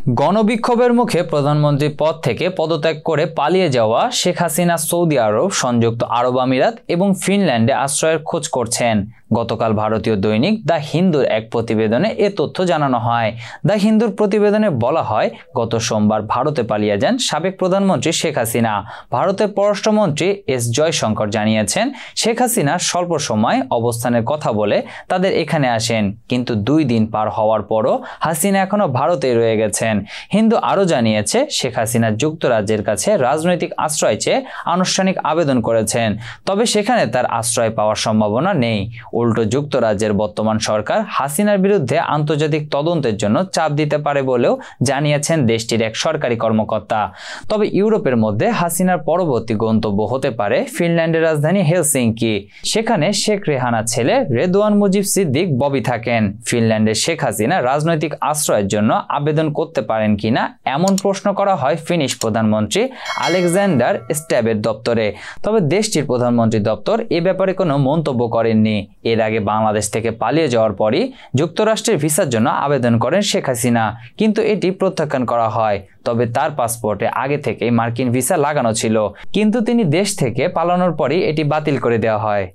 গণবিক্ষোভের মুখে প্রধানমন্ত্রী পদ থেকে পদত্যাগ করে পালিয়ে যাওয়া শেখ হাসিনা সৌদি আরব, সংযুক্ত আরব আমিরাত এবং ফিনল্যান্ডে আশ্রয়ের খোঁজ করছেন। গতকাল ভারতীয় দৈনিক দ্য হিন্দুর এক প্রতিবেদনে এ তথ্য জানানো হয়। দ্য হিন্দুর প্রতিবেদনে বলা হয়, গত সোমবার ভারতে পালিয়ে যান সাবেক প্রধানমন্ত্রী শেখ হাসিনা। ভারতের পররাষ্ট্রমন্ত্রী এস জয়শঙ্কর জানিয়েছেন, শেখ হাসিনা স্বল্প সময় অবস্থানের কথা বলে তাদের এখানে আসেন, কিন্তু 2 দিন পার হওয়ার পরও হাসিনা এখনো ভারতেই রয়ে গেছেন। হিন্দু আরও জানিয়েছে, শেখ হাসিনা যুক্তরাজ্যের কাছে রাজনৈতিক আশ্রয় চেয়ে আনুষ্ঠানিক আবেদন করেছেন, তবে সেখানে তার আশ্রয় পাওয়ার সম্ভাবনা নেই। উল্টো যুক্তরাজ্যের বর্তমান সরকার হাসিনার বিরুদ্ধে আন্তর্জাতিক তদন্তের জন্য চাপ দিতে পারে বলেও জানিয়েছেন দেশটির এক সরকারি কর্মকর্তা। তবে ইউরোপের মধ্যে হাসিনার পরবর্তী গন্তব্য হতে পারে ফিনল্যান্ডের রাজধানী হেলসিঙ্কি। সেখানে শেখ রেহানার ছেলে রেদওয়ান মুজিব সিদ্দিক ববি থাকেন। ফিনল্যান্ডের শেখ হাসিনা রাজনৈতিক আশ্রয়ের জন্য আবেদন করতে পারেন কিনা এমন প্রশ্ন করা হয় ফিনিশ প্রধানমন্ত্রী আলেকজান্ডার স্ট্যাবের দপ্তরে। তবে দেশটির প্রধানমন্ত্রী দপ্তর এ ব্যাপারে কোনো মন্তব্য করেননি। এর আগে বাংলাদেশ থেকে পালিয়ে যাওয়ার পরই যুক্তরাষ্ট্রের ভিসার জন্য আবেদন করেন শেখ হাসিনা, কিন্তু এটি প্রত্যাখ্যান করা হয়। তবে তার পাসপোর্টে আগে থেকেই মার্কিন ভিসা লাগানো ছিল, কিন্তু তিনি দেশ থেকে পালানোর পরই এটি বাতিল করে দেওয়া হয়।